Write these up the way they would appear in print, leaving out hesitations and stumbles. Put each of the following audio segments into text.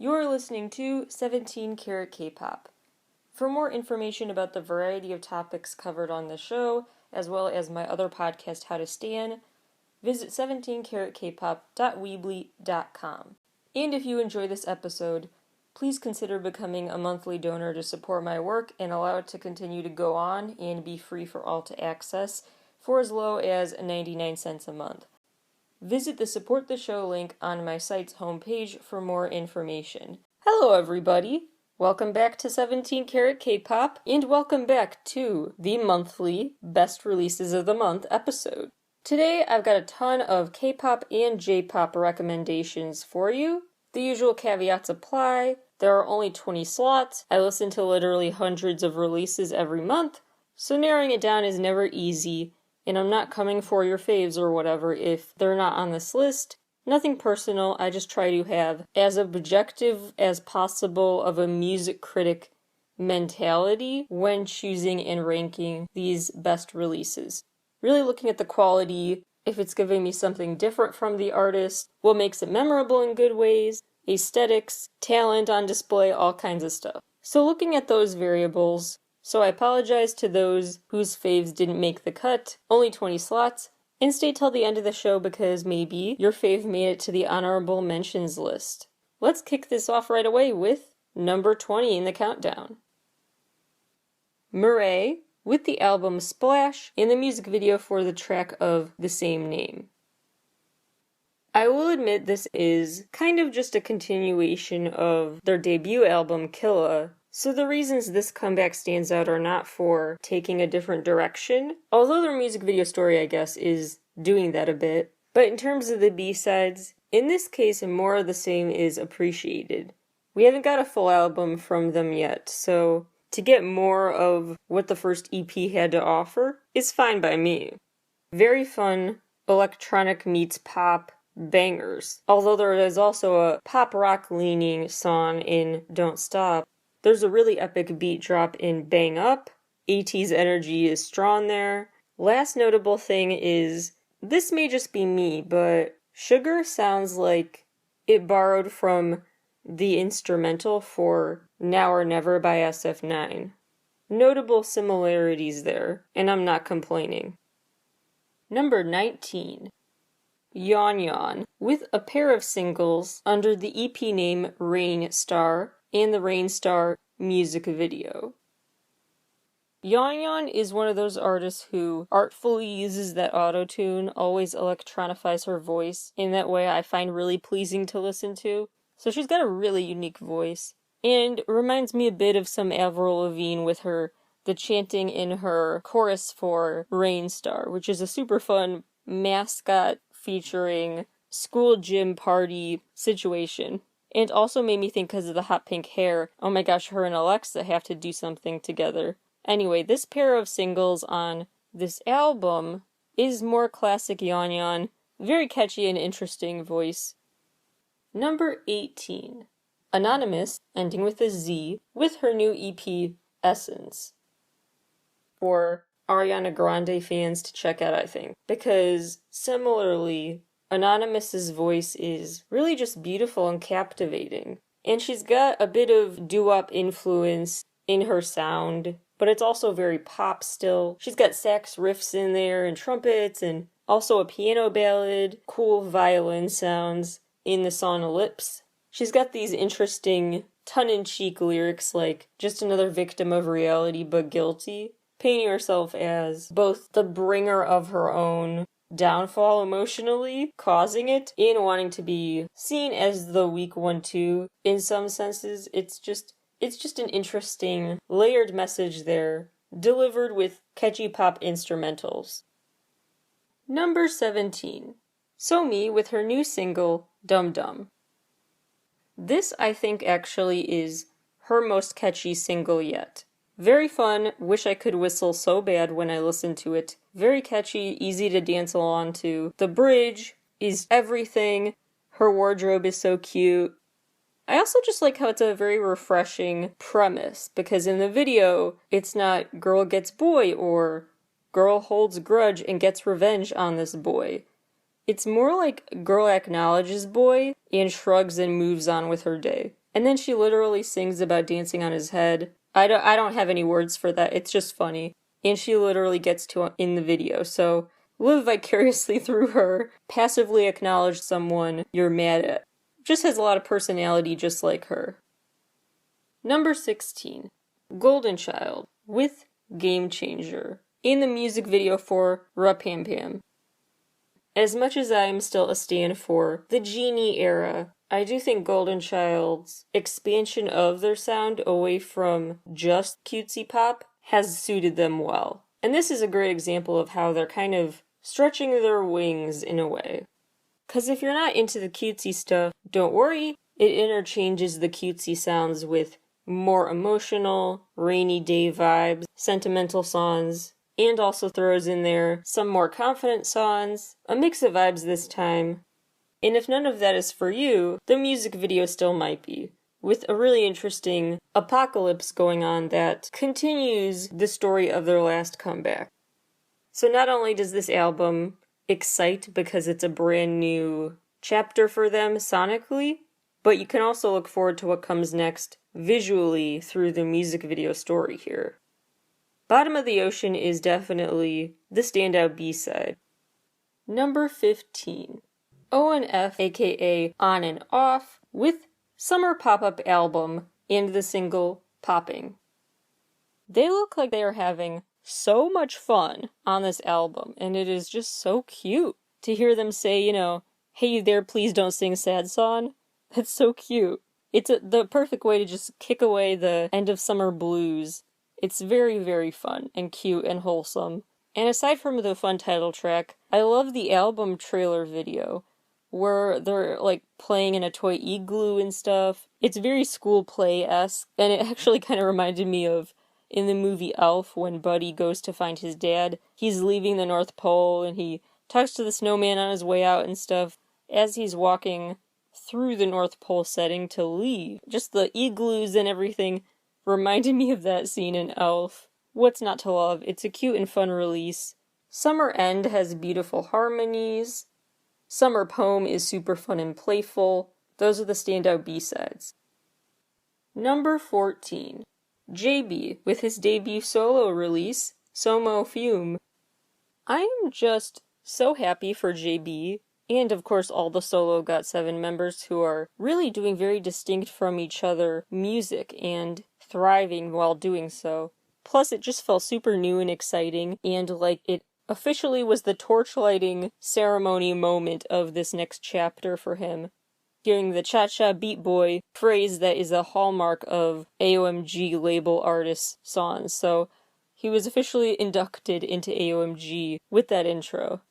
You're listening to 17 Carat K-Pop. For more information about the variety of topics covered on the show, as well as my other podcast, How to Stan, visit 17caratkpop.weebly.com. And if you enjoy this episode, please consider becoming a monthly donor to support my work and allow it to continue to go on and be free for all to access for as low as 99 cents a month. Visit the Support the Show link on my site's homepage for more information. Hello everybody! Welcome back to 17 Carat K-Pop, and welcome back to the monthly Best Releases of the Month episode. Today I've got a ton of K-pop and J-pop recommendations for you. The usual caveats apply. There are only 20 slots. I listen to literally hundreds of releases every month, so narrowing it down is never easy. And I'm not coming for your faves or whatever if they're not on this list. Nothing personal, I just try to have as objective as possible of a music critic mentality when choosing and ranking these best releases. Really looking at the quality, if it's giving me something different from the artist, what makes it memorable in good ways, aesthetics, talent on display, all kinds of stuff. So looking at those variables, so I apologize to those whose faves didn't make the cut, only 20 slots, and stay till the end of the show because maybe your fave made it to the honorable mentions list. Let's kick this off right away with number 20 in the countdown. Murray, with the album Splash and the music video for the track of the same name. I will admit this is kind of just a continuation of their debut album, Killa. So the reasons this comeback stands out are not for taking a different direction, although their music video story, I guess, is doing that a bit. But in terms of the B-sides, in this case, more of the same is appreciated. We haven't got a full album from them yet, so to get more of what the first EP had to offer is fine by me. Very fun, electronic meets pop bangers. Although there is also a pop rock leaning song in Don't Stop, there's a really epic beat drop in Bang Up. AT's energy is strong there. Last notable thing is, this may just be me, but Sugar sounds like it borrowed from the instrumental for Now or Never by SF9. Notable similarities there, and I'm not complaining. Number 19. Yawn Yawn, with a pair of singles under the EP name Rain Star and the Rain Star music video. Yawn Yawn is one of those artists who artfully uses that auto-tune, always electronifies her voice in that way I find really pleasing to listen to. So she's got a really unique voice, and reminds me a bit of some Avril Lavigne with the chanting in her chorus for Rain Star, which is a super fun mascot featuring school gym party situation. And also made me think because of the hot pink hair, oh my gosh, her and Alexa have to do something together. Anyway, this pair of singles on this album is more classic Yawn Yawn, very catchy and interesting voice. Number 18. Anonymous, ending with a Z, with her new EP, Essence. For Ariana Grande fans to check out, I think. Because, similarly, Anonymous's voice is really just beautiful and captivating. And she's got a bit of doo-wop influence in her sound, but it's also very pop still. She's got sax riffs in there and trumpets and also a piano ballad, cool violin sounds in the song Lips. She's got these interesting tongue-in-cheek lyrics like, just another victim of reality but guilty, painting herself as both the bringer of her own downfall emotionally, causing it, and wanting to be seen as the weak one too. In some senses, it's just an interesting, layered message there, delivered with catchy pop instrumentals. Number 17. Somi with her new single, Dum Dum. This, I think, actually is her most catchy single yet. Very fun, wish I could whistle so bad when I listen to it. Very catchy, easy to dance along to. The bridge is everything. Her wardrobe is so cute. I also just like how it's a very refreshing premise, because in the video, it's not girl gets boy or girl holds grudge and gets revenge on this boy. It's more like girl acknowledges boy and shrugs and moves on with her day. And then she literally sings about dancing on his head. I don't have any words for that. It's just funny. And she literally gets to in the video. So live vicariously through her. Passively acknowledge someone you're mad at. Just has a lot of personality just like her. Number 16. Golden Child with Game Changer in the music video for Ra Pam Pam. As much as I am still a stan for the Genie era, I do think Golden Child's expansion of their sound away from just cutesy pop has suited them well. And this is a great example of how they're kind of stretching their wings in a way. Because if you're not into the cutesy stuff, don't worry, it interchanges the cutesy sounds with more emotional, rainy day vibes, sentimental songs, and also throws in there some more confident songs, a mix of vibes this time. And if none of that is for you, the music video still might be, with a really interesting apocalypse going on that continues the story of their last comeback. So not only does this album excite because it's a brand new chapter for them sonically, but you can also look forward to what comes next visually through the music video story here. Bottom of the Ocean is definitely the standout B-side. Number 15. O&F, aka On and Off, with Summer Pop-Up Album and the single Popping. They look like they are having so much fun on this album, and it is just so cute to hear them say, hey you there, please don't sing sad song. That's so cute. It's the perfect way to just kick away the end of summer blues. It's very, very fun and cute and wholesome. And aside from the fun title track, I love the album trailer video, where they're like playing in a toy igloo and stuff. It's very school play-esque, and it actually kind of reminded me of in the movie Elf when Buddy goes to find his dad. He's leaving the North Pole and he talks to the snowman on his way out and stuff as he's walking through the North Pole setting to leave. Just the igloos and everything reminded me of that scene in Elf. What's not to love? It's a cute and fun release. Summer End has beautiful harmonies. Summer Poem is super fun and playful. Those are the standout B-sides. Number 14. JB with his debut solo release, Somo Fume. I am just so happy for JB, and of course all the solo GOT7 members who are really doing very distinct from each other music and thriving while doing so. Plus it just felt super new and exciting, and like it officially was the torchlighting ceremony moment of this next chapter for him. Hearing the cha-cha beat boy phrase that is a hallmark of AOMG label artists' songs, so he was officially inducted into AOMG with that intro.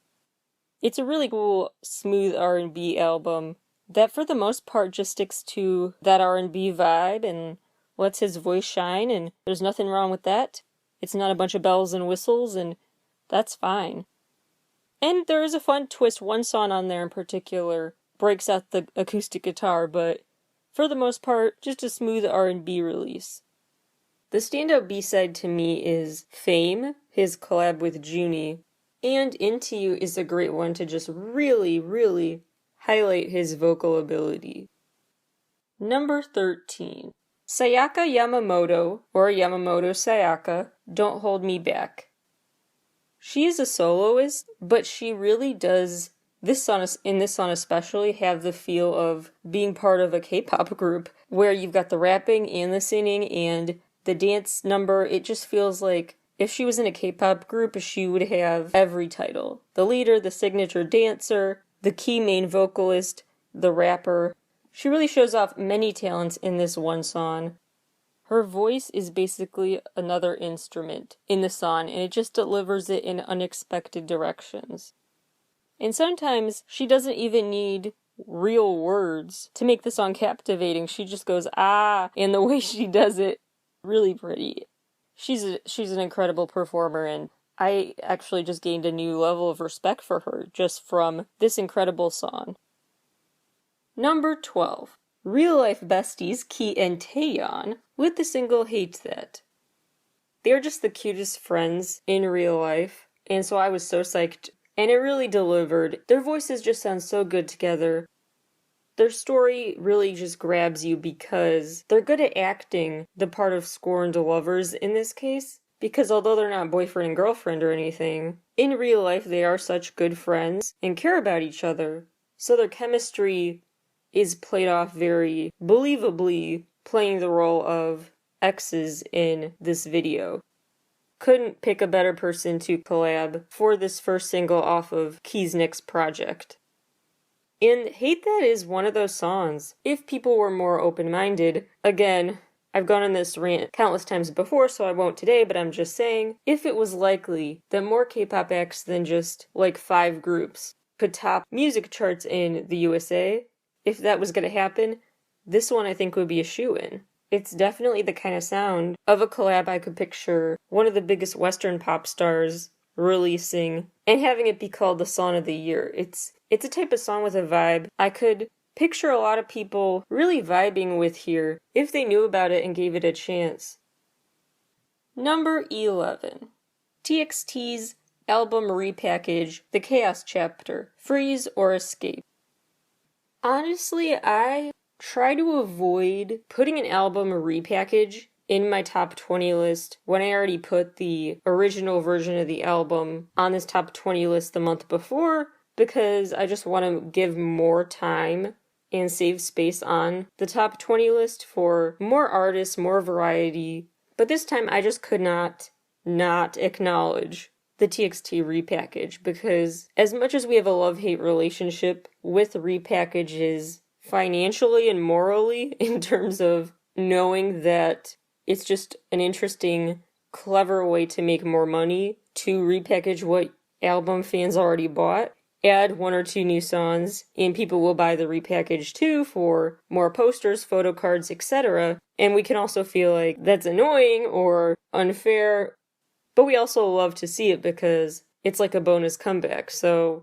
It's a really cool, smooth R&B album that for the most part just sticks to that R&B vibe and lets his voice shine, and there's nothing wrong with that. It's not a bunch of bells and whistles, and that's fine. And there is a fun twist. One song on there in particular breaks out the acoustic guitar, but for the most part, just a smooth R&B release. The standout B-side to me is Fame, his collab with Junie, and Into You is a great one to just really, really highlight his vocal ability. Number 13. Sayaka Yamamoto, or Yamamoto Sayaka, Don't Hold Me Back. She is a soloist, but she really does, in this song especially, have the feel of being part of a K-pop group, where you've got the rapping and the singing and the dance number. It just feels like if she was in a K-pop group, she would have every title. The leader, the signature dancer, the key main vocalist, the rapper. She really shows off many talents in this one song. Her voice is basically another instrument in the song, and it just delivers it in unexpected directions. And sometimes she doesn't even need real words to make the song captivating. She just goes, ah, and the way she does it, really pretty. She's an incredible performer, and I actually just gained a new level of respect for her just from this incredible song. Number 12. Real life besties Ki and Taeyeon with the single Hate That. They're just the cutest friends in real life, and so I was so psyched, and it really delivered. Their voices just sound so good together. Their story really just grabs you because they're good at acting the part of scorned lovers in this case. Because although they're not boyfriend and girlfriend or anything, in real life they are such good friends and care about each other. So their chemistry is played off very believably, playing the role of exes in this video. Couldn't pick a better person to collab for this first single off of Key's next project. And Hate That is one of those songs. If people were more open-minded, again, I've gone on this rant countless times before, so I won't today, but I'm just saying, if it was likely that more K-pop acts than just like 5 groups could top music charts in the USA, if that was going to happen, this one I think would be a shoo-in. It's definitely the kind of sound of a collab I could picture one of the biggest Western pop stars releasing and having it be called the Song of the Year. It's a type of song with a vibe I could picture a lot of people really vibing with here if they knew about it and gave it a chance. Number 11. TXT's album repackage, The Chaos Chapter, Freeze or Escape. Honestly, I try to avoid putting an album repackage in my top 20 list when I already put the original version of the album on this top 20 list the month before, because I just want to give more time and save space on the top 20 list for more artists, more variety. But this time I just could not acknowledge the TXT repackage, because as much as we have a love-hate relationship with repackages financially and morally, in terms of knowing that it's just an interesting, clever way to make more money to repackage what album fans already bought, add 1 or 2 new songs, and people will buy the repackage too for more posters, photo cards, etc. And we can also feel like that's annoying or unfair, but we also love to see it because it's like a bonus comeback. So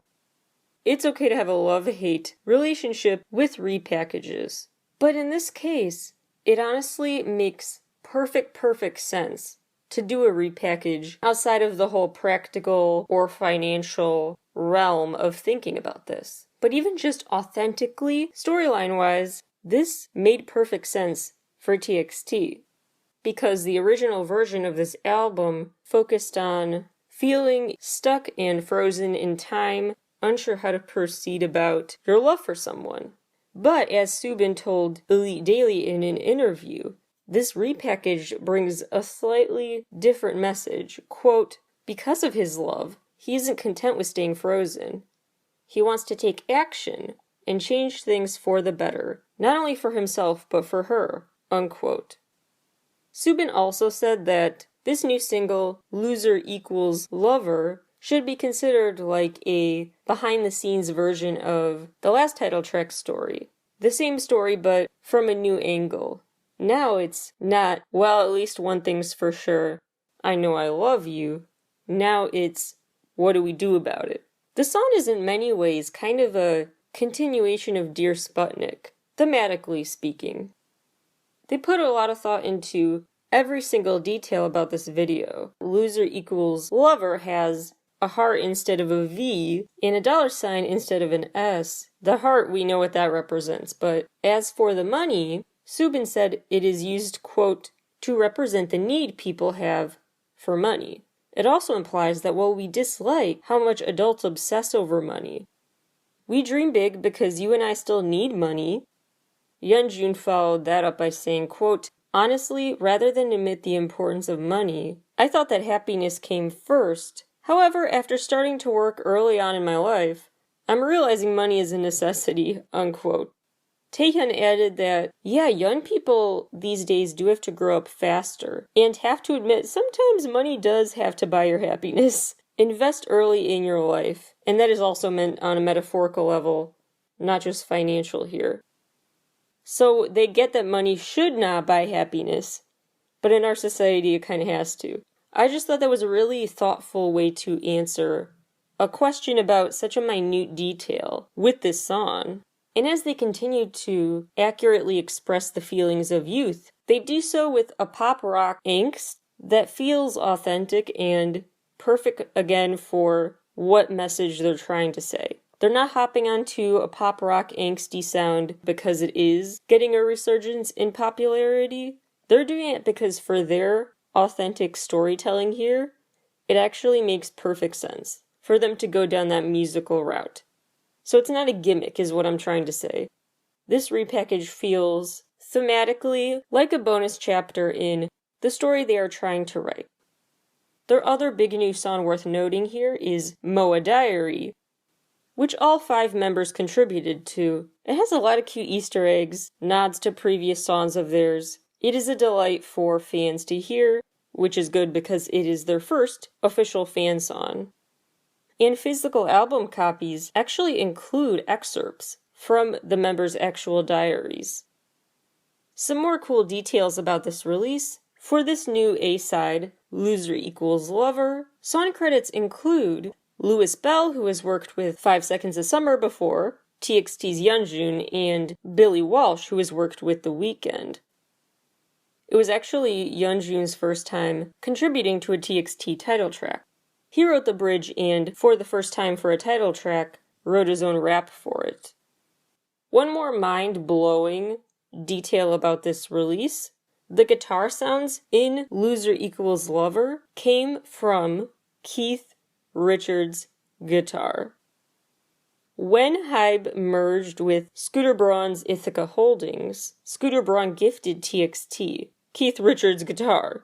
it's okay to have a love-hate relationship with repackages. But in this case, it honestly makes perfect sense to do a repackage outside of the whole practical or financial realm of thinking about this. But even just authentically, storyline-wise, this made perfect sense for TXT. Because the original version of this album focused on feeling stuck and frozen in time, unsure how to proceed about your love for someone. But as Subin told Elite Daily in an interview, this repackage brings a slightly different message. Quote, because of his love, he isn't content with staying frozen. He wants to take action and change things for the better, not only for himself, but for her. Unquote. Subin also said that this new single, Loser Equals Lover, should be considered like a behind-the-scenes version of the last title track story. The same story, but from a new angle. Now it's not, well, at least one thing's for sure, I know I love you. Now it's, what do we do about it? The song is in many ways kind of a continuation of Dear Sputnik, thematically speaking. They put a lot of thought into every single detail about this video. Loser Equals Lover has a heart instead of a V, and a $sign instead of an S. The heart, we know what that represents, but as for the money, Subin said it is used, quote, to represent the need people have for money. It also implies that while we dislike how much adults obsess over money, we dream big because you and I still need money. Yeonjun followed that up by saying, quote, honestly, rather than admit the importance of money, I thought that happiness came first. However, after starting to work early on in my life, I'm realizing money is a necessity, unquote. Taehyun added that, yeah, young people these days do have to grow up faster, and have to admit sometimes money does have to buy your happiness. Invest early in your life, and that is also meant on a metaphorical level, not just financial here. So they get that money should not buy happiness, but in our society it kind of has to. I just thought that was a really thoughtful way to answer a question about such a minute detail with this song. And as they continue to accurately express the feelings of youth, they do so with a pop rock angst that feels authentic and perfect again for what message they're trying to say. They're not hopping onto a pop rock angsty sound because it is getting a resurgence in popularity. They're doing it because for their authentic storytelling here, it actually makes perfect sense for them to go down that musical route. So it's not a gimmick, is what I'm trying to say. This repackage feels thematically like a bonus chapter in the story they are trying to write. Their other big new song worth noting here is Moa Diary, which all 5 members contributed to. It has a lot of cute Easter eggs, nods to previous songs of theirs. It is a delight for fans to hear, which is good because it is their first official fan song. And physical album copies actually include excerpts from the members' actual diaries. Some more cool details about this release. For this new A-side, Loser Equals Lover, song credits include Louis Bell, who has worked with 5 Seconds of Summer before, TXT's Yeonjun, and Billy Walsh, who has worked with The Weeknd. It was actually Yeonjun's first time contributing to a TXT title track. He wrote the bridge and, for the first time for a title track, wrote his own rap for it. One more mind-blowing detail about this release: the guitar sounds in Loser Equals Lover came from Keith Richards' guitar. When Hybe merged with Scooter Braun's Ithaca Holdings, Scooter Braun gifted TXT Keith Richards' guitar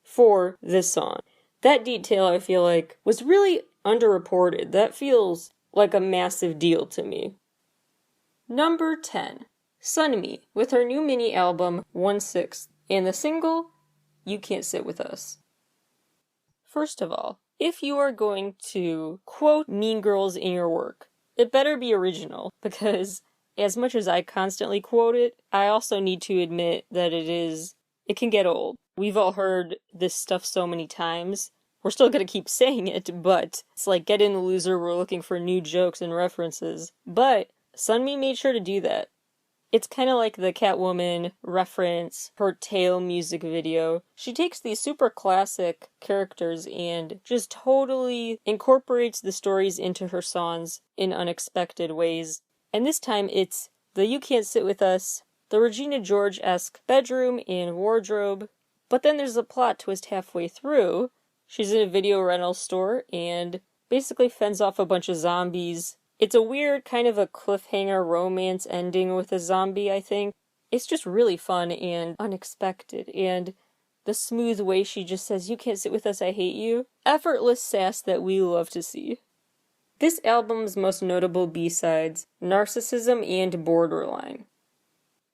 for this song. That detail, I feel like, was really underreported. That feels like a massive deal to me. Number 10. Sunmi, with her new mini album, 1/6, and the single, You Can't Sit With Us. First of all, if you are going to quote Mean Girls in your work, it better be original, because as much as I constantly quote it, I also need to admit that it can get old. We've all heard this stuff so many times. We're still gonna keep saying it, but it's like Get In the Loser, we're looking for new jokes and references. But Sunmi made sure to do that. It's kind of like the Catwoman reference, her Tail music video. She takes these super classic characters and just totally incorporates the stories into her songs in unexpected ways. And this time it's the You Can't Sit With Us, the Regina George-esque bedroom and wardrobe. But then there's a plot twist halfway through. She's in a video rental store and basically fends off a bunch of zombies. It's a weird kind of a cliffhanger romance ending with a zombie, I think. It's just really fun and unexpected, and the smooth way she just says, "You can't sit with us, I hate you." Effortless sass that we love to see. This album's most notable B-sides, Narcissism and Borderline.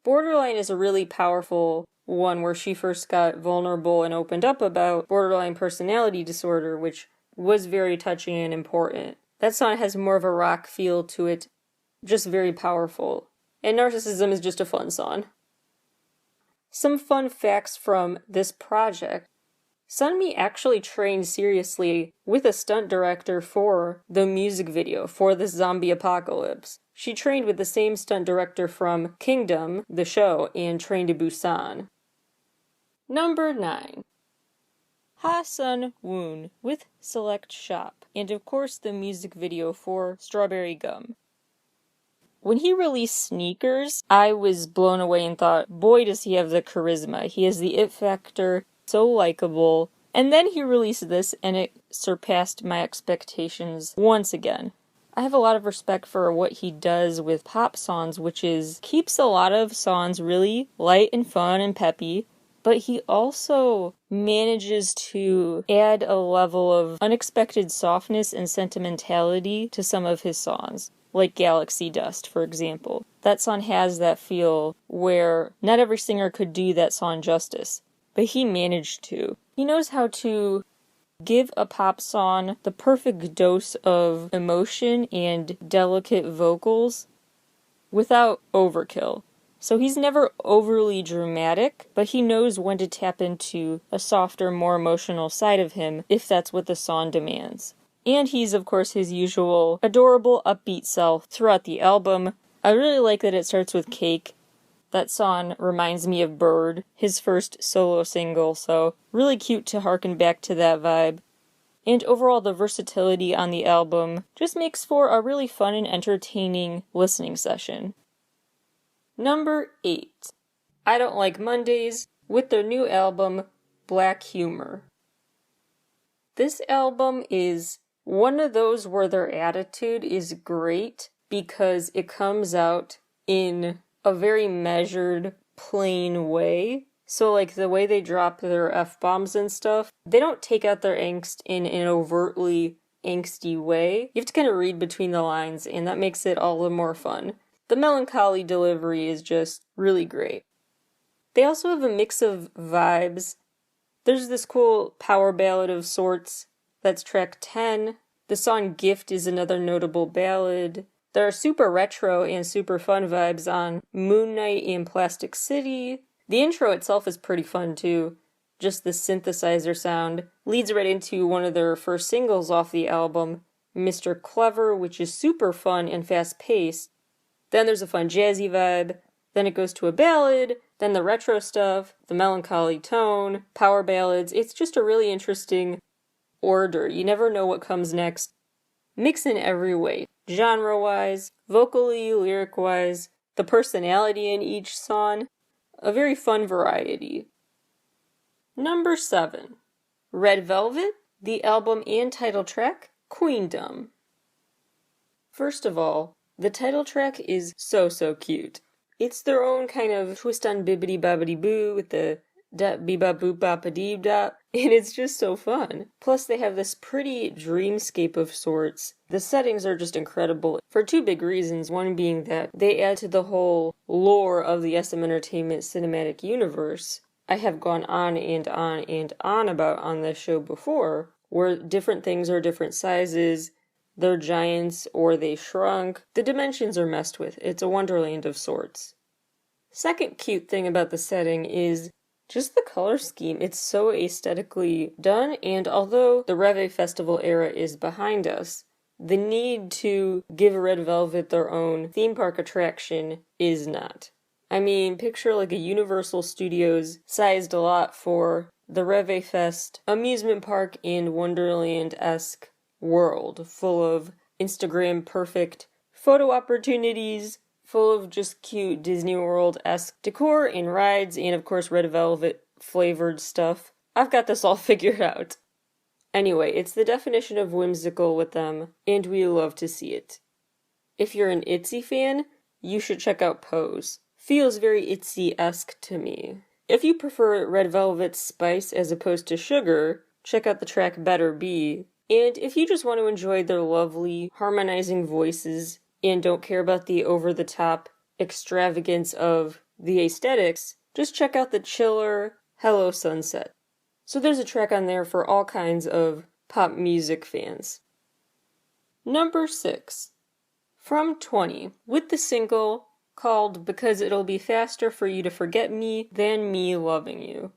Borderline is a really powerful one where she first got vulnerable and opened up about borderline personality disorder, which was very touching and important. That song has more of a rock feel to it, just very powerful. And Narcissism is just a fun song. Some fun facts from this project. Sunmi actually trained seriously with a stunt director for the music video for the zombie apocalypse. She trained with the same stunt director from Kingdom, the show, and Train to Busan. Number 9. Ha Sun-woon with Select Shop, and of course the music video for Strawberry Gum. When he released Sneakers, I was blown away and thought, boy does he have the charisma. He has the it factor, so likable. And then he released this and it surpassed my expectations once again. I have a lot of respect for what he does with pop songs, which is keeps a lot of songs really light and fun and peppy, but he also manages to add a level of unexpected softness and sentimentality to some of his songs, like Galaxy Dust, for example. That song has that feel where not every singer could do that song justice, but he managed to. He knows how to give a pop song the perfect dose of emotion and delicate vocals without overkill. So he's never overly dramatic, but he knows when to tap into a softer, more emotional side of him if that's what the song demands. And he's, of course, his usual adorable, upbeat self throughout the album. I really like that it starts with Cake. That song reminds me of Bird, his first solo single, so really cute to harken back to that vibe. and overall the versatility on the album just makes for a really fun and entertaining listening session. Number 8. I Don't Like Mondays with their new album, Black Humor. This album is one of those where their attitude is great because it comes out in a very measured, plain way. So, like, the way they drop their F-bombs and stuff, they don't take out their angst in an overtly angsty way. You have to kind of read between the lines, and that makes it all the more fun. The melancholy delivery is just really great. They also have a mix of vibes. There's this cool power ballad of sorts. That's track 10. The song Gift is another notable ballad. There are super retro and super fun vibes on Moon Knight and Plastic City. The intro itself is pretty fun too. Just the synthesizer sound leads right into one of their first singles off the album, Mr. Clever, which is super fun and fast-paced. Then there's a fun jazzy vibe. Then it goes to a ballad. Then the retro stuff, the melancholy tone, power ballads. It's just a really interesting order. You never know what comes next. Mix in every way. Genre-wise, vocally, lyric-wise, the personality in each song. A very fun variety. Number 7. Red Velvet, the album and title track, Queendom. First of all, the title track is so cute. It's their own kind of twist on bibbidi bobbidi boo with the da beba boop bop a dee da, and it's just so fun. Plus they have this pretty dreamscape of sorts. The settings are just incredible for two big reasons, one being that they add to the whole lore of the SM Entertainment cinematic universe. I have gone on and on and on about on this show before, where different things are different sizes, they're giants or they shrunk, the dimensions are messed with. It's a wonderland of sorts. Second cute thing about the setting is just the color scheme. It's so aesthetically done, and although the Reve Festival era is behind us, the need to give Red Velvet their own theme park attraction is not. I mean, picture like a Universal Studios sized a lot for the Reve Fest amusement park and Wonderland-esque world, full of Instagram perfect photo opportunities, full of just cute Disney World-esque decor and rides, and of course Red Velvet flavored stuff. I've got this all figured out. Anyway, it's the definition of whimsical with them, and we love to see it. If you're an ITZY fan, you should check out Pose. Feels very ITZY-esque to me. If you prefer Red Velvet's spice as opposed to sugar, check out the track Better Be. And if you just want to enjoy their lovely, harmonizing voices and don't care about the over-the-top extravagance of the aesthetics, just check out the chiller Hello Sunset. So there's a track on there for all kinds of pop music fans. Number 6. From 20, with the single called Because It'll Be Faster for You to Forget Me Than Me Loving You.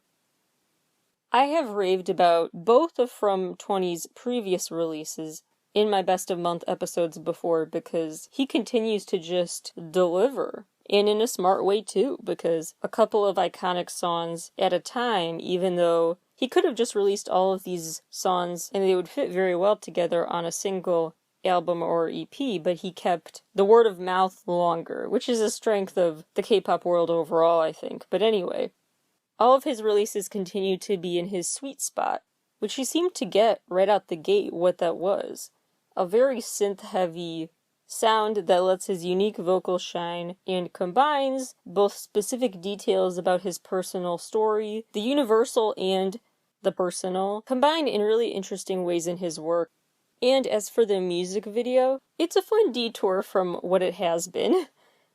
I have raved about both of From 20's previous releases in my Best of Month episodes before because he continues to just deliver. And in a smart way too, because a couple of iconic songs at a time, even though he could have just released all of these songs and they would fit very well together on a single album or EP, but he kept the word of mouth longer, which is a strength of the K-pop world overall, I think. But anyway, all of his releases continue to be in his sweet spot, which he seemed to get right out the gate what that was. A very synth-heavy sound that lets his unique vocal shine and combines both specific details about his personal story, the universal and the personal, combined in really interesting ways in his work. And as for the music video, it's a fun detour from what it has been.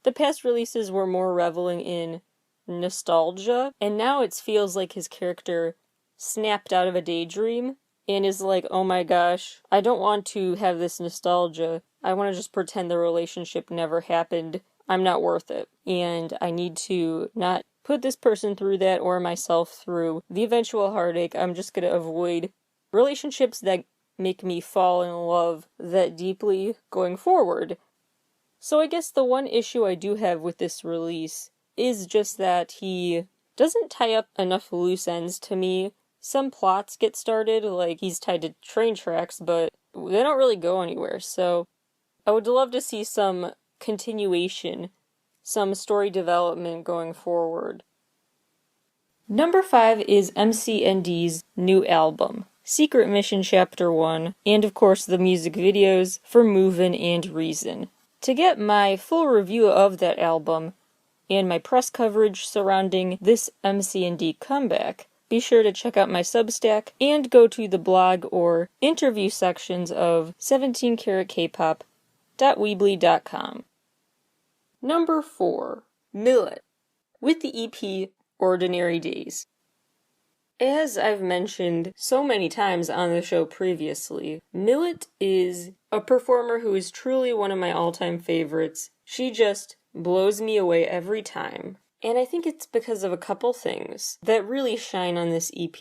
The past releases were more reveling in nostalgia, and now it feels like his character snapped out of a daydream and is like, oh my gosh, I don't want to have this nostalgia. I want to just pretend the relationship never happened. I'm not worth it. And I need to not put this person through that or myself through the eventual heartache. I'm just going to avoid relationships that make me fall in love that deeply going forward. So I guess the one issue I do have with this release is just that he doesn't tie up enough loose ends to me some plots get started, like he's tied to train tracks, but they don't really go anywhere, so I would love to see some continuation, some story development going forward. Number 5 is MCND's new album, Secret Mission Chapter 1, and of course the music videos for Movin' and Reason. To get my full review of that album, and my press coverage surrounding this MCND comeback, be sure to check out my Substack and go to the blog or interview sections of 17caratkpop.weebly.com. Number 4, Millet, with the EP Ordinary Days. As I've mentioned so many times on the show previously, Millet is a performer who is truly one of my all-time favorites. She just blows me away every time. And I think it's because of a couple things that really shine on this EP.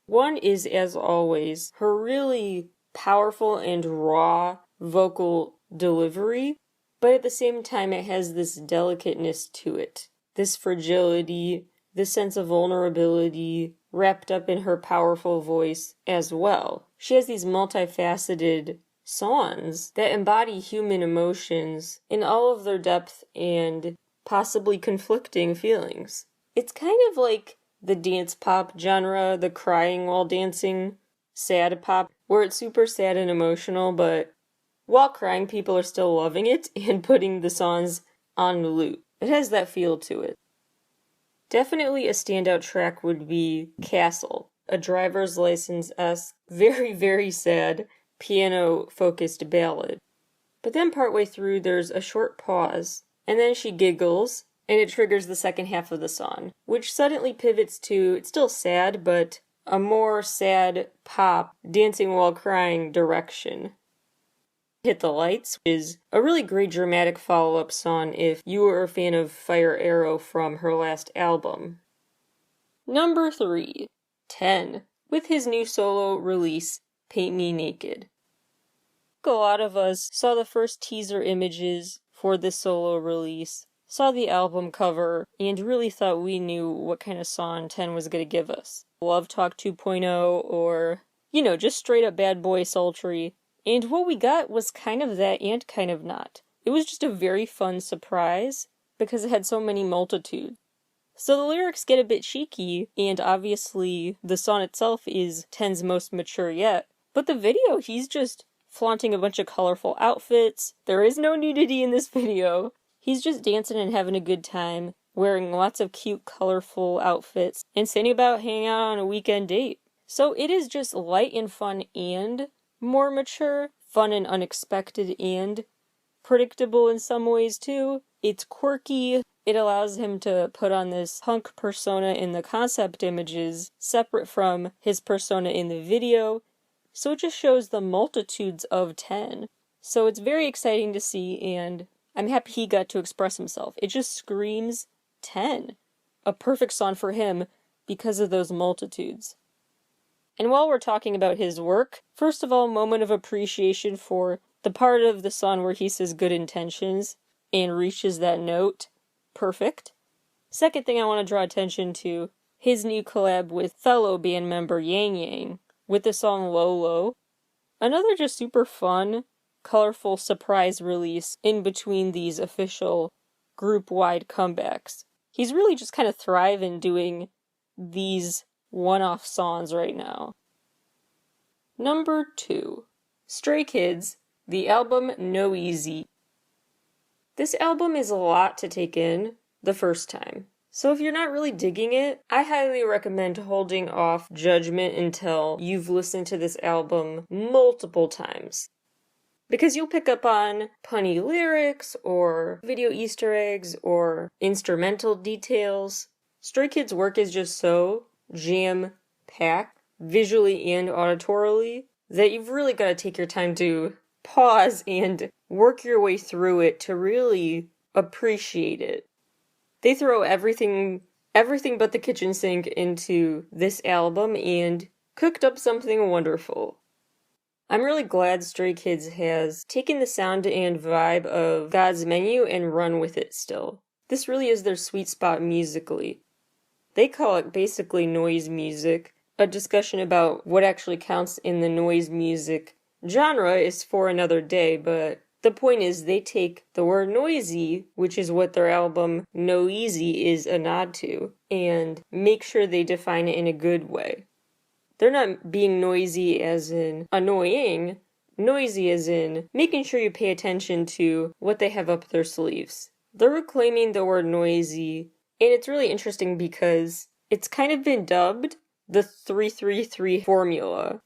One is, as always, her really powerful and raw vocal delivery, but at the same time it has this delicateness to it. This fragility, this sense of vulnerability wrapped up in her powerful voice as well. She has these multifaceted songs that embody human emotions in all of their depth and possibly conflicting feelings. It's kind of like the dance pop genre, the crying while dancing, sad pop, where it's super sad and emotional, but while crying, people are still loving it and putting the songs on loop. It has that feel to it. Definitely a standout track would be Castle, a driver's license-esque, very, very sad, piano-focused ballad. But then partway through, there's a short pause, and then she giggles, and it triggers the second half of the song, which suddenly pivots to, it's still sad, but a more sad pop, dancing while crying direction. Hit the Lights is a really great dramatic follow-up song if you were a fan of Fire Arrow from her last album. Number 3, 10, with his new solo release, Paint Me Naked. A lot of us saw the first teaser images for this solo release, saw the album cover, and really thought we knew what kind of song 10 was going to give us. Love Talk 2.0 or, just straight up bad boy sultry. And what we got was kind of that and kind of not. It was just a very fun surprise because it had so many multitudes. So the lyrics get a bit cheeky, and obviously the song itself is 10's most mature yet. But the video, he's just flaunting a bunch of colorful outfits. There is no nudity in this video. He's just dancing and having a good time, wearing lots of cute, colorful outfits, and saying about hanging out on a weekend date. So it is just light and fun and more mature, fun and unexpected and predictable in some ways too. It's quirky. It allows him to put on this punk persona in the concept images, separate from his persona in the video. So it just shows the multitudes of 10. So it's very exciting to see, and I'm happy he got to express himself. It just screams 10. A perfect song for him because of those multitudes. And while we're talking about his work, first of all, moment of appreciation for the part of the song where he says good intentions and reaches that note. Perfect. Second thing I want to draw attention to, his new collab with fellow band member Yang Yang with the song Lolo. Another just super fun, colorful surprise release in between these official group-wide comebacks. He's really just kind of thriving doing these one-off songs right now. Number 2, Stray Kids, the album No Easy. This album is a lot to take in the first time. So if you're not really digging it, I highly recommend holding off judgment until you've listened to this album multiple times. Because you'll pick up on punny lyrics, or video Easter eggs, or instrumental details. Stray Kids' work is just so jam-packed, visually and auditorily, that you've really got to take your time to pause and work your way through it to really appreciate it. They throw everything but the kitchen sink into this album and cooked up something wonderful. I'm really glad Stray Kids has taken the sound and vibe of God's Menu and run with it still. This really is their sweet spot musically. They call it basically noise music, a discussion about what actually counts in the noise music genre is for another day, but the point is they take the word noisy, which is what their album No Easy is a nod to, and make sure they define it in a good way. They're not being noisy as in annoying, noisy as in making sure you pay attention to what they have up their sleeves. They're reclaiming the word noisy, and it's really interesting because it's kind of been dubbed the 333 formula,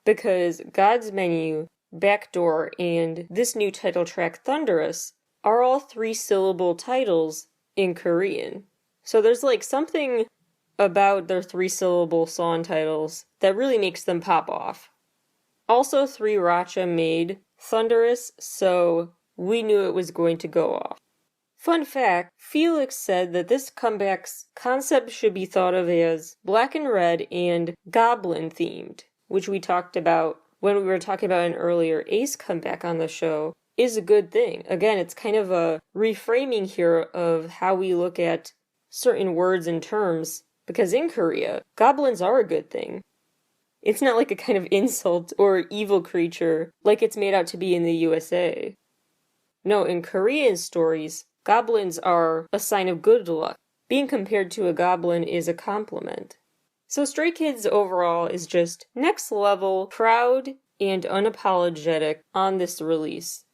because God's Menu, Backdoor, and this new title track, Thunderous, are all 3-syllable titles in Korean. So there's like something about their 3-syllable song titles that really makes them pop off. Also, 3 Racha made Thunderous, so we knew it was going to go off. Fun fact, Felix said that this comeback's concept should be thought of as black and red and goblin themed, which we talked about when we were talking about an earlier Ace comeback on the show, is a good thing. Again, it's kind of a reframing here of how we look at certain words and terms, because in Korea, goblins are a good thing. It's not like a kind of insult or evil creature like it's made out to be in the USA. No, in Korean stories, goblins are a sign of good luck. Being compared to a goblin is a compliment. So Stray Kids overall is just next level, proud, and unapologetic on this release.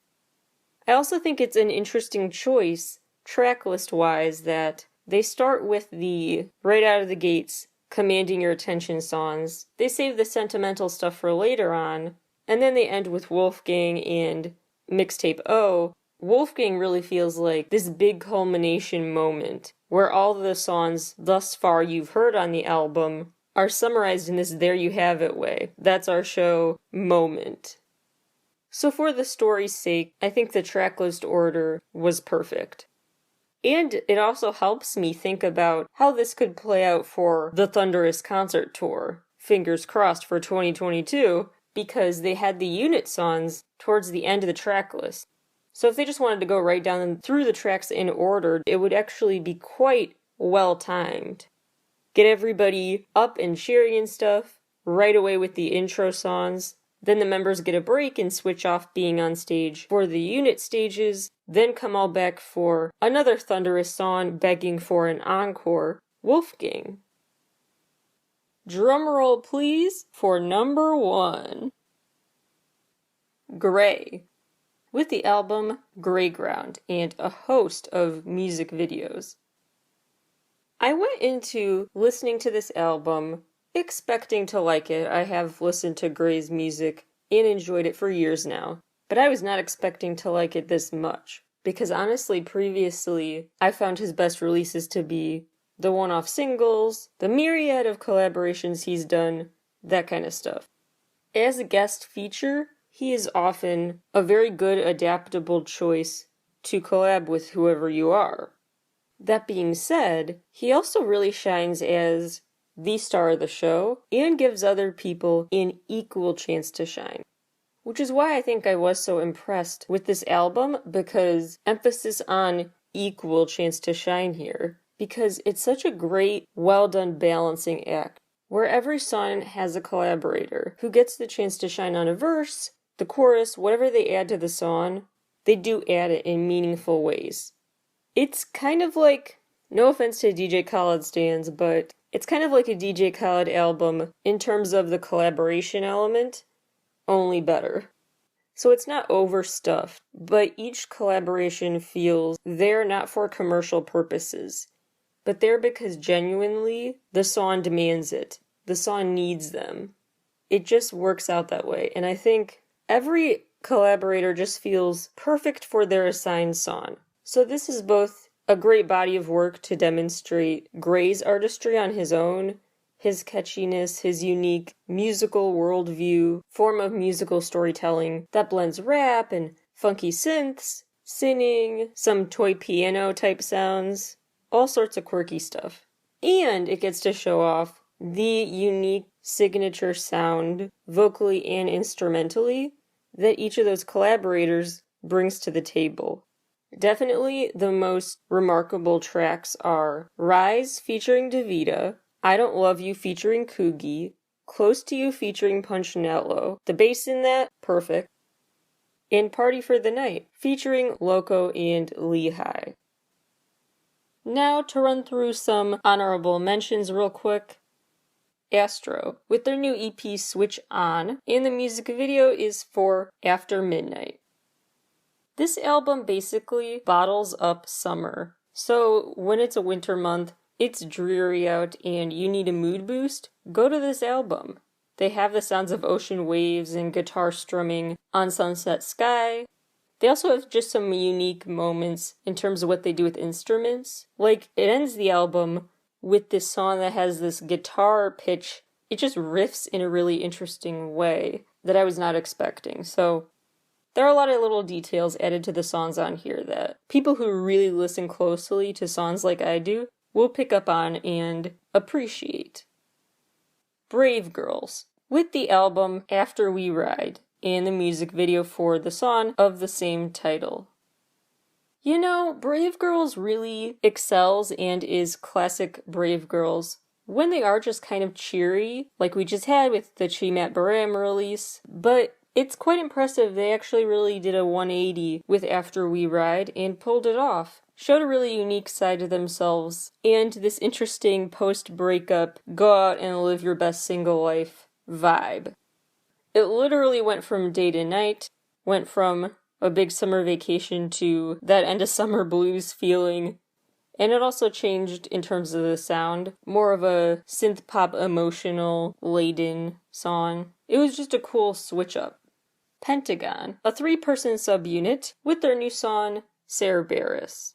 I also think it's an interesting choice, tracklist-wise, that they start with the right out of the gates, commanding your attention songs. They save the sentimental stuff for later on, and then they end with Wolfgang and Mixtape O. Wolfgang really feels like this big culmination moment, where all the songs thus far you've heard on the album are summarized in this there you have it way. That's our show moment. So for the story's sake, I think the tracklist order was perfect. And it also helps me think about how this could play out for the Thunderous concert tour, fingers crossed for 2022, because they had the unit songs towards the end of the tracklist. So if they just wanted to go right down through the tracks in order, it would actually be quite well timed. Get everybody up and cheering and stuff, right away with the intro songs. Then the members get a break and switch off being on stage for the unit stages, then come all back for another Thunderous song begging for an encore, Wolfgang. Drumroll please for number 1. Gray. With the album Greyground and a host of music videos. I went into listening to this album expecting to like it. I have listened to Gray's music and enjoyed it for years now, but I was not expecting to like it this much, because honestly, previously, I found his best releases to be the one-off singles, the myriad of collaborations he's done, that kind of stuff. As a guest feature, he is often a very good adaptable choice to collab with whoever you are. That being said, he also really shines as the star of the show and gives other people an equal chance to shine. Which is why I think I was so impressed with this album, because emphasis on equal chance to shine here, because it's such a great, well done balancing act, where every song has a collaborator who gets the chance to shine on a verse, the chorus, whatever they add to the song, they do add it in meaningful ways. It's kind of like, no offense to DJ Khaled stans, but it's kind of like a DJ Khaled album in terms of the collaboration element, only better. So it's not overstuffed, but each collaboration feels there not for commercial purposes, but there because genuinely the song demands it. The song needs them. It just works out that way, and I think every collaborator just feels perfect for their assigned song. So this is both a great body of work to demonstrate Gray's artistry on his own, his catchiness, his unique musical worldview, form of musical storytelling that blends rap and funky synths, singing, some toy piano type sounds, all sorts of quirky stuff. And it gets to show off the unique signature sound, vocally and instrumentally, that each of those collaborators brings to the table. Definitely the most remarkable tracks are Rise featuring Davida, I Don't Love You featuring Coogie, Close to You featuring Punchinello. The bass in that, perfect. And Party for the Night featuring Loco and Lehigh. Now to run through some honorable mentions real quick. Astro, with their new EP Switch On, and the music video is for After Midnight. This album basically bottles up summer. So when it's a winter month, it's dreary out, and you need a mood boost, go to this album. They have the sounds of ocean waves and guitar strumming on Sunset Sky. They also have just some unique moments in terms of what they do with instruments. Like, it ends the album with this song that has this guitar pitch. It just riffs in a really interesting way that I was not expecting. So there are a lot of little details added to the songs on here that people who really listen closely to songs like I do will pick up on and appreciate. Brave Girls, with the album After We Ride, and the music video for the song of the same title. You know, Brave Girls really excels and is classic Brave Girls when they are just kind of cheery, like we just had with the Chimat Baram release, but it's quite impressive. They actually really did a 180 with After We Ride and pulled it off. Showed a really unique side to themselves, and this interesting post-breakup, go out and live your best single life vibe. It literally went from day to night, went from a big summer vacation to that end of summer blues feeling, and it also changed in terms of the sound, more of a synth pop emotional laden song. It was just a cool switch up. Pentagon, a 3-person subunit with their new song, Cerberus.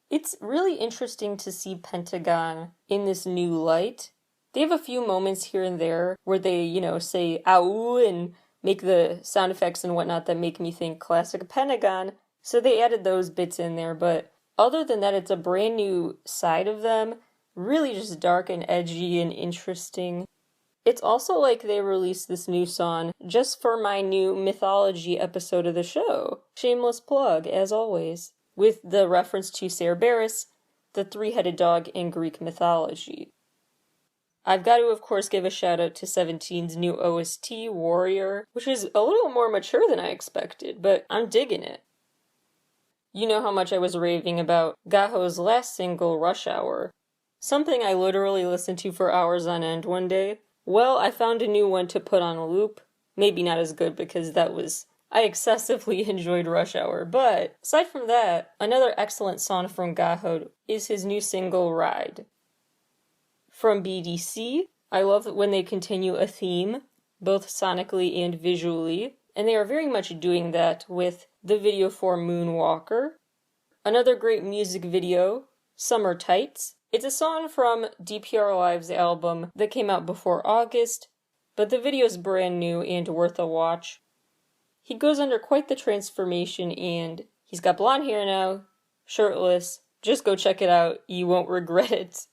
It's really interesting to see Pentagon in this new light. They have a few moments here and there where they, say ow and make the sound effects and whatnot that make me think classic Pentagon. So they added those bits in there, but other than that, it's a brand new side of them. Really just dark and edgy and interesting. It's also like they released this new song just for my new mythology episode of the show. Shameless plug, as always. With the reference to Cerberus, the 3-headed dog in Greek mythology. I've got to, of course, give a shout out to 17's new OST, Warrior, which is a little more mature than I expected, but I'm digging it. You know how much I was raving about Gaho's last single, Rush Hour. Something I literally listened to for hours on end one day. Well, I found a new one to put on a loop. Maybe not as good because I excessively enjoyed Rush Hour, but aside from that, another excellent song from Gaho is his new single, Ride. From BDC, I love when they continue a theme, both sonically and visually, and they are very much doing that with the video for Moonwalker. Another great music video, Summer Tights. It's a song from DPR Live's album that came out before August, but the video is brand new and worth a watch. He goes under quite the transformation, and he's got blonde hair now, shirtless. Just go check it out, you won't regret it.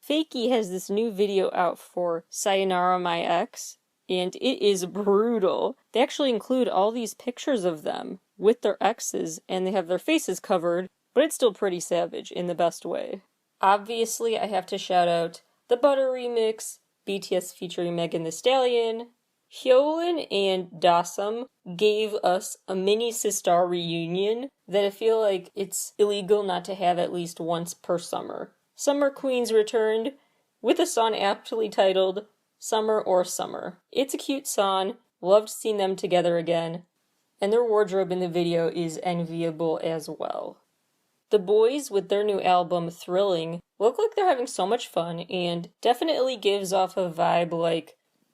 Fakey has this new video out for Sayonara My Ex, and it is brutal. They actually include all these pictures of them with their exes, and they have their faces covered, but it's still pretty savage in the best way. Obviously, I have to shout out the Butter remix, BTS featuring Megan Thee Stallion. Hyolyn and Dasam gave us a mini Sistar reunion that I feel like it's illegal not to have at least once per summer. Summer Queens returned with a song aptly titled Summer or Summer. It's a cute song, loved seeing them together again, and their wardrobe in the video is enviable as well. The boys, with their new album Thrilling, look like they're having so much fun and definitely gives off a vibe like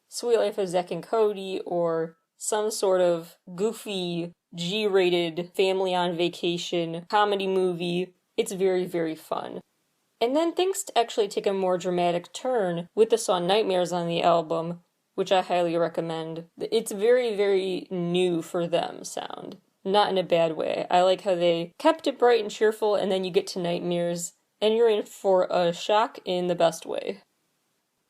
Sweet Life of Zack and Cody or some sort of goofy G-rated family on vacation comedy movie. It's very, very fun. And then things actually take a more dramatic turn with the song Nightmares on the album, which I highly recommend. It's very, very new for them sound. Not in a bad way. I like how they kept it bright and cheerful, and then you get to Nightmares, and you're in for a shock in the best way.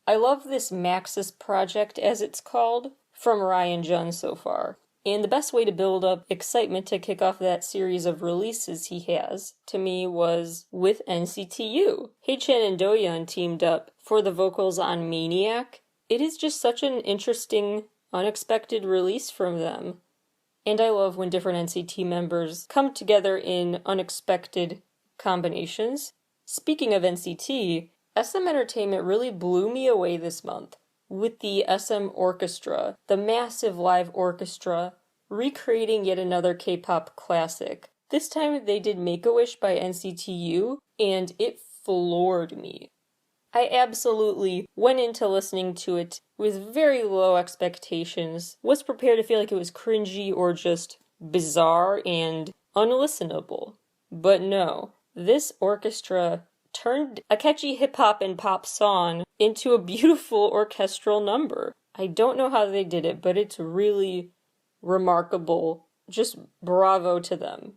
I love this Maxis project, as it's called, from Ryan Jun so far. And the best way to build up excitement to kick off that series of releases he has, to me, was with NCTU. Haechan and Doyeon teamed up for the vocals on Maniac, it is just such an interesting, unexpected release from them. And I love when different NCT members come together in unexpected combinations. Speaking of NCT, SM Entertainment really blew me away this month with the SM Orchestra, the massive live orchestra, recreating yet another K-pop classic. This time they did Make-A-Wish by NCT U, and it floored me. I absolutely went into listening to it with very low expectations, was prepared to feel like it was cringy or just bizarre and unlistenable. But no, this orchestra turned a catchy hip-hop and pop song into a beautiful orchestral number. I don't know how they did it, but it's really remarkable. Just bravo to them.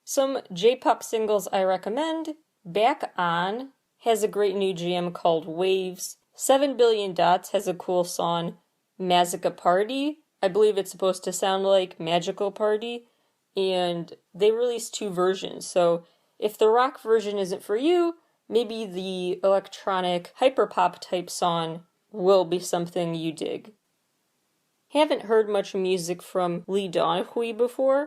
Some J-pop singles I recommend. Back On has a great new jam called Waves. 7 Billion Dots has a cool song, Magica Party. I believe it's supposed to sound like Magical Party. And they released 2 versions, so if the rock version isn't for you, maybe the electronic hyperpop type song will be something you dig. Haven't heard much music from Lee Donhui before,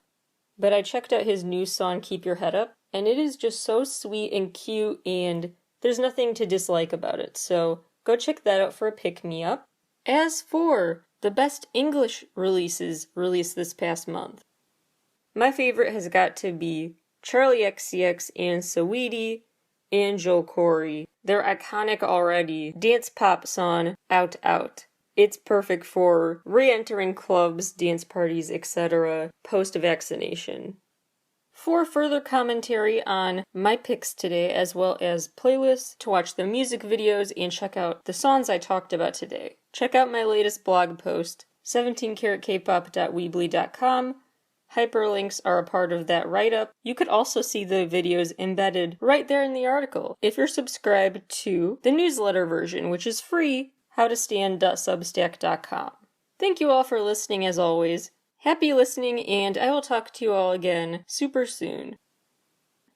but I checked out his new song Keep Your Head Up, and it is just so sweet and cute, and there's nothing to dislike about it, so go check that out for a pick-me-up. As for the best English releases released this past month, my favorite has got to be Charlie XCX and Saweetie and Joel Corey. Their iconic already dance pop song, Out Out. It's perfect for re-entering clubs, dance parties, etc. post-vaccination. For further commentary on my picks today, as well as playlists to watch the music videos and check out the songs I talked about today, check out my latest blog post, 17caratkpop.weebly.com. Hyperlinks are a part of that write-up. You could also see the videos embedded right there in the article if you're subscribed to the newsletter version, which is free, howtostand.substack.com. Thank you all for listening as always. Happy listening, and I will talk to you all again super soon.